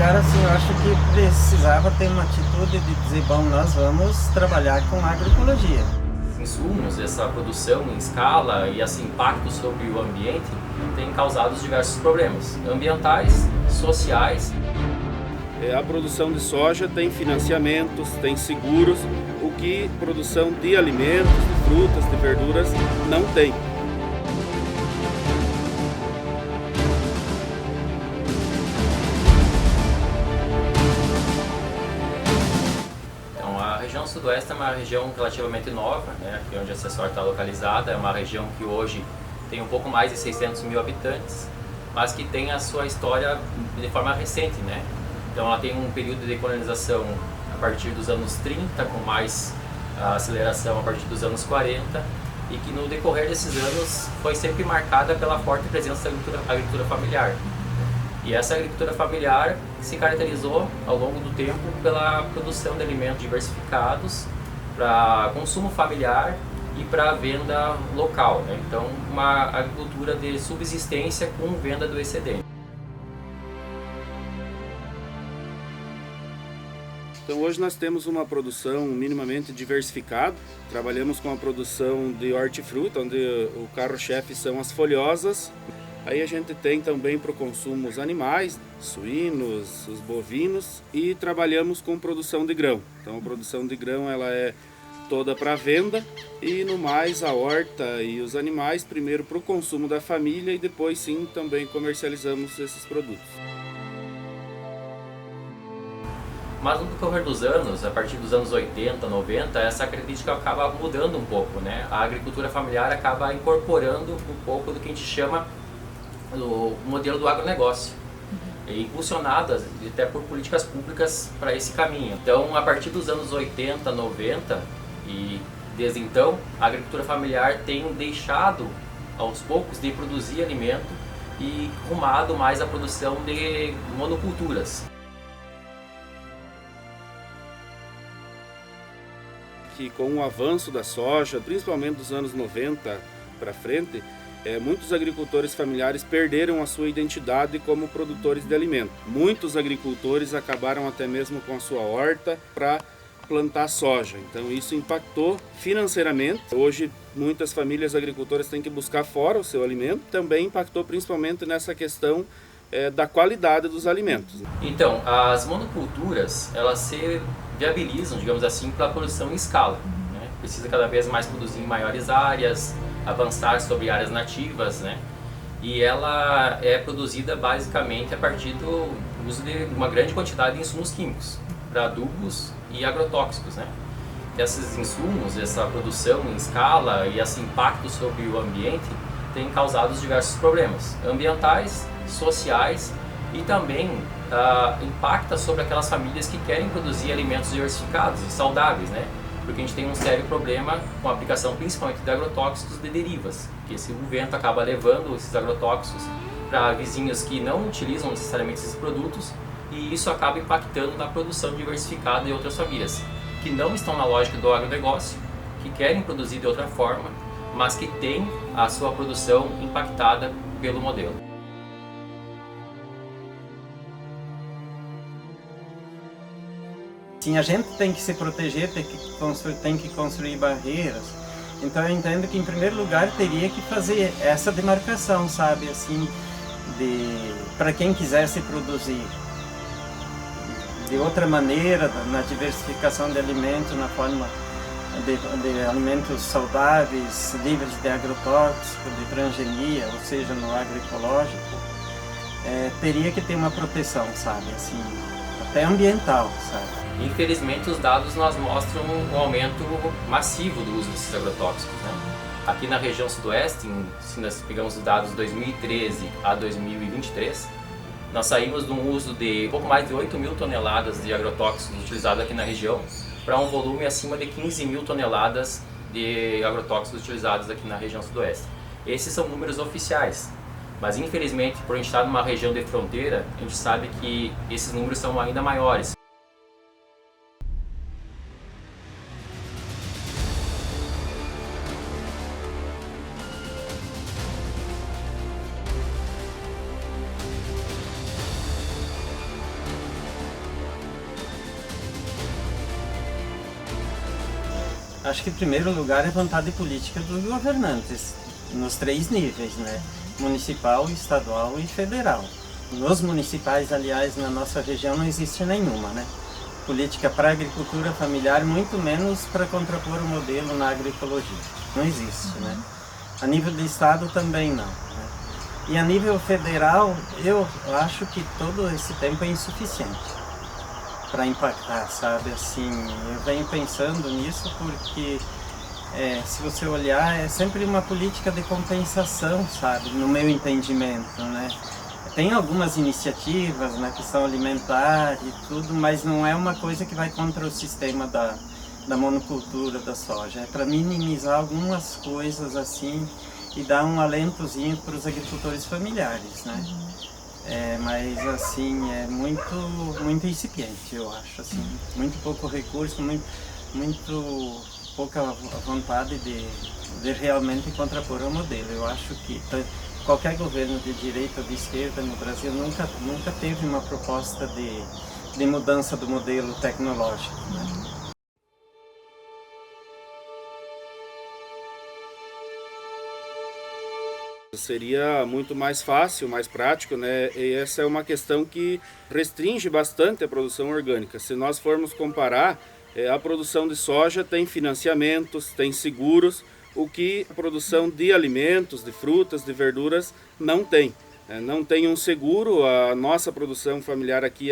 Cara, assim, eu acho que precisava ter uma atitude de dizer, bom, nós vamos trabalhar com agroecologia. Insumos, essa produção em escala e esse impacto sobre o ambiente tem causado diversos problemas ambientais, sociais. A produção de soja tem financiamentos, tem seguros, o que produção de alimentos, de frutas, de verduras não tem. Então, a região sudoeste é uma região relativamente nova, né? Aqui onde a Acessório está localizada, é uma região que hoje tem um pouco mais de 600 mil habitantes, mas que tem a sua história de forma recente, né? Então ela tem um período de colonização a partir dos anos 30, com mais aceleração a partir dos anos 40, e que no decorrer desses anos foi sempre marcada pela forte presença da agricultura familiar. E essa agricultura familiar se caracterizou ao longo do tempo pela produção de alimentos diversificados para consumo familiar e para venda local, né? Então uma agricultura de subsistência com venda do excedente. Então hoje nós temos uma produção minimamente diversificada. Trabalhamos com a produção de hortifruta, onde o carro-chefe são as folhosas. Aí a gente tem também para o consumo os animais, suínos, os bovinos, e trabalhamos com produção de grão. Então a produção de grão ela é toda para venda e no mais a horta e os animais primeiro para o consumo da família e depois sim também comercializamos esses produtos. Mas no decorrer dos anos, a partir dos anos 80, 90, essa característica acaba mudando um pouco, né? A agricultura familiar acaba incorporando um pouco do que a gente chama do modelo do agronegócio, impulsionada até por políticas públicas para esse caminho. Então, a partir dos anos 80, 90 e desde então, a agricultura familiar tem deixado aos poucos de produzir alimento e rumado mais a produção de monoculturas. Que com o avanço da soja, principalmente dos anos 90 para frente, muitos agricultores familiares perderam a sua identidade como produtores de alimento. Muitos agricultores acabaram até mesmo com a sua horta para plantar soja. Então isso impactou financeiramente. Hoje muitas famílias agricultoras têm que buscar fora o seu alimento. Também impactou principalmente nessa questão da qualidade dos alimentos. Então, as monoculturas, elas se viabilizam, digamos assim, para a produção em escala, né? Precisa cada vez mais produzir em maiores áreas, avançar sobre áreas nativas, né? E ela é produzida basicamente a partir do uso de uma grande quantidade de insumos químicos, para adubos e agrotóxicos, né? Esses insumos, essa produção em escala e esse impacto sobre o ambiente tem causado diversos problemas ambientais, sociais e também impacta sobre aquelas famílias que querem produzir alimentos diversificados e saudáveis, né? Porque a gente tem um sério problema com a aplicação principalmente de agrotóxicos de derivas, que o vento acaba levando esses agrotóxicos para vizinhos que não utilizam necessariamente esses produtos e isso acaba impactando na produção diversificada de outras famílias, que não estão na lógica do agronegócio, que querem produzir de outra forma, mas que têm a sua produção impactada pelo modelo. Sim, a gente tem que se proteger, tem que construir barreiras. Então eu entendo que em primeiro lugar teria que fazer essa demarcação, sabe, assim, para quem quisesse produzir de outra maneira, na diversificação de alimentos, na forma de alimentos saudáveis, livres de agrotóxico, de transgenia, ou seja, no agroecológico, teria que ter uma proteção, sabe, assim, até ambiental, sabe. Infelizmente, os dados nos mostram um aumento massivo do uso desses agrotóxicos, né? Aqui na região sudoeste, se nós pegamos os dados de 2013 a 2023, nós saímos de um uso de pouco mais de 8 mil toneladas de agrotóxicos utilizados aqui na região para um volume acima de 15 mil toneladas de agrotóxicos utilizados aqui na região sudoeste. Esses são números oficiais, mas infelizmente, por a gente estar numa região de fronteira, a gente sabe que esses números são ainda maiores. Acho que, em primeiro lugar, é vontade política dos governantes, nos 3 níveis, né? Municipal, estadual e federal. Nos municipais, aliás, na nossa região não existe nenhuma, né? Política para a agricultura familiar, muito menos para contrapor o modelo na agroecologia. Não existe, né? A nível de estado também não, né? E a nível federal, eu acho que todo esse tempo é insuficiente para impactar, sabe? Assim, eu venho pensando nisso porque, se você olhar, é sempre uma política de compensação, sabe? No meu entendimento, né? Tem algumas iniciativas na questão alimentar e tudo, mas não é uma coisa que vai contra o sistema da monocultura da soja. É para minimizar algumas coisas assim e dar um alentozinho para os agricultores familiares, né? Mas assim, é muito incipiente, eu acho, assim, muito pouco recurso, muito pouca vontade de realmente contrapor o modelo. Eu acho que qualquer governo de direita ou de esquerda no Brasil nunca teve uma proposta de mudança do modelo tecnológico, né? Seria muito mais fácil, mais prático, né? E essa é uma questão que restringe bastante a produção orgânica. Se nós formos comparar, a produção de soja tem financiamentos, tem seguros, o que a produção de alimentos, de frutas, de verduras não tem. Não tem um seguro. A nossa produção familiar aqui,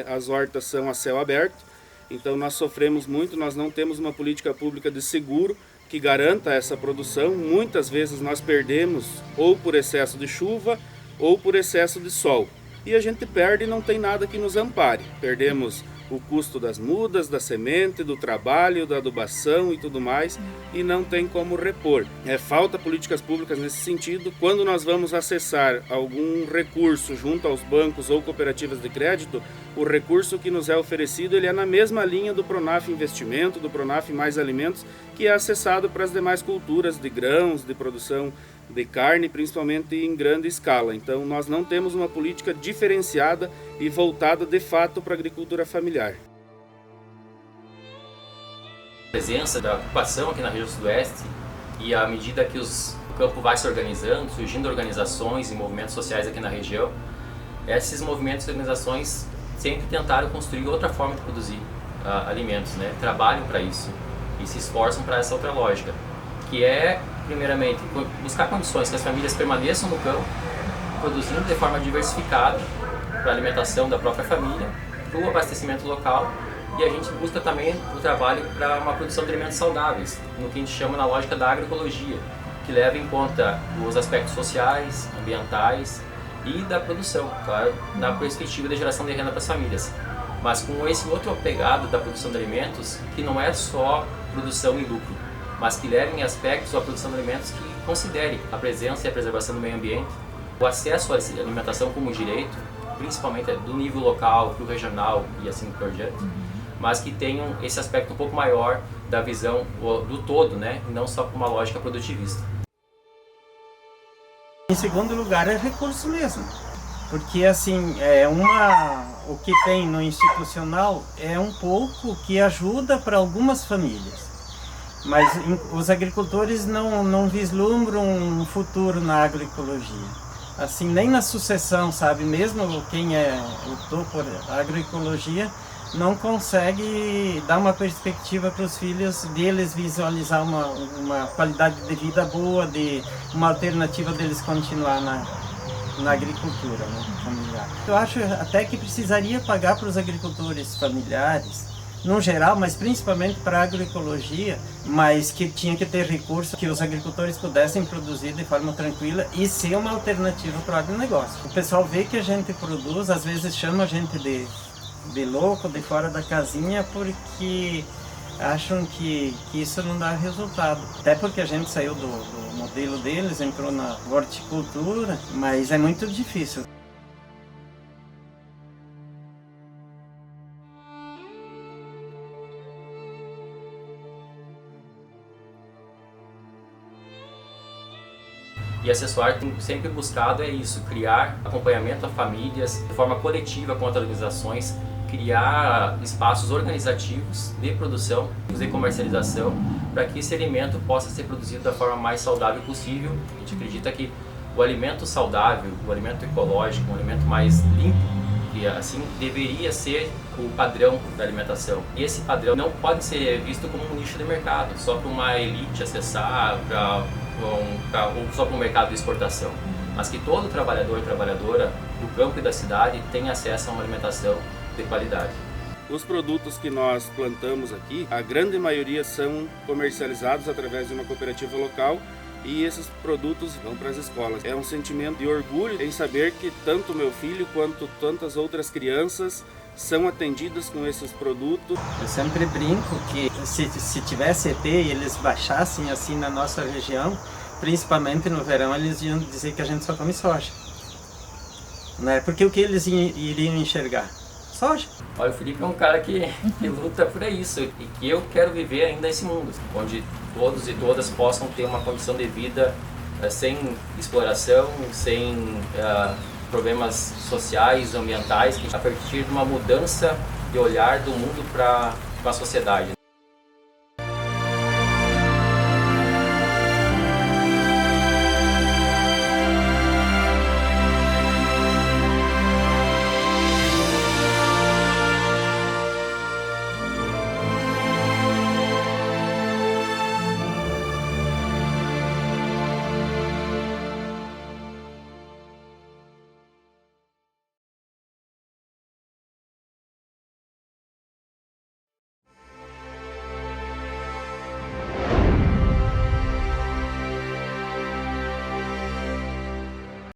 as hortas são a céu aberto, então nós sofremos muito, nós não temos uma política pública de seguro que garanta essa produção. Muitas vezes nós perdemos ou por excesso de chuva ou por excesso de sol. E a gente perde e não tem nada que nos ampare. Perdemos o custo das mudas, da semente, do trabalho, da adubação e tudo mais, e não tem como repor. Falta políticas públicas nesse sentido. Quando nós vamos acessar algum recurso junto aos bancos ou cooperativas de crédito, o recurso que nos é oferecido ele é na mesma linha do Pronaf Investimento, do Pronaf Mais Alimentos, que é acessado para as demais culturas de grãos, de produção de carne, principalmente em grande escala. Então nós não temos uma política diferenciada e voltada de fato para a agricultura familiar. A presença da ocupação aqui na região sudoeste e à medida que o campo vai se organizando, surgindo organizações e movimentos sociais aqui na região, esses movimentos e organizações sempre tentaram construir outra forma de produzir alimentos, né? Trabalham para isso e se esforçam para essa outra lógica, que é, primeiramente, buscar condições que as famílias permaneçam no campo, produzindo de forma diversificada para a alimentação da própria família, para o abastecimento local, e a gente busca também o trabalho para uma produção de alimentos saudáveis, no que a gente chama na lógica da agroecologia, que leva em conta os aspectos sociais, ambientais e da produção, claro, na perspectiva de geração de renda para as famílias. Mas com esse outro pegado da produção de alimentos, que não é só produção e lucro, mas que levem aspectos à produção de alimentos que considere a presença e a preservação do meio ambiente, o acesso à alimentação como direito, principalmente do nível local para o regional e assim por diante, mas que tenham esse aspecto um pouco maior da visão do todo, né, e não só com uma lógica produtivista. Em segundo lugar, é recurso mesmo, porque assim, o que tem no institucional é um pouco que ajuda para algumas famílias. Mas os agricultores não vislumbram um futuro na agroecologia. Assim, nem na sucessão, sabe? Mesmo quem optou por agroecologia não consegue dar uma perspectiva para os filhos deles visualizar uma qualidade de vida boa, uma alternativa deles continuar na agricultura, né, familiar. Eu acho até que precisaria pagar para os agricultores familiares, no geral, mas principalmente para a agroecologia, mas que tinha que ter recursos que os agricultores pudessem produzir de forma tranquila e ser uma alternativa para o agronegócio. O pessoal vê que a gente produz, às vezes chama a gente de louco, de fora da casinha, porque acham que isso não dá resultado. Até porque a gente saiu do modelo deles, entrou na horticultura, mas é muito difícil. E a Acessoar tem sempre buscado isso, criar acompanhamento a famílias de forma coletiva contra organizações, criar espaços organizativos de produção, de comercialização, para que esse alimento possa ser produzido da forma mais saudável possível. A gente acredita que o alimento saudável, o alimento ecológico, um alimento mais limpo, que assim deveria ser o padrão da alimentação. E esse padrão não pode ser visto como um nicho de mercado, só para uma elite acessar, ou só para um mercado de exportação. Mas que todo trabalhador e trabalhadora do campo e da cidade tenha acesso a uma alimentação de qualidade. Os produtos que nós plantamos aqui, a grande maioria são comercializados através de uma cooperativa local e esses produtos vão para as escolas. É um sentimento de orgulho em saber que tanto meu filho quanto tantas outras crianças são atendidas com esses produtos. Eu sempre brinco que se tivesse ET e eles baixassem assim na nossa região, principalmente no verão, eles iam dizer que a gente só come soja. Né? Porque o que eles iriam enxergar? Soja. Olha, o Felipe é um cara que luta por isso e que eu quero viver ainda nesse mundo, onde todos e todas possam ter uma condição de vida sem exploração, sem problemas sociais, ambientais, a partir de uma mudança de olhar do mundo para a sociedade.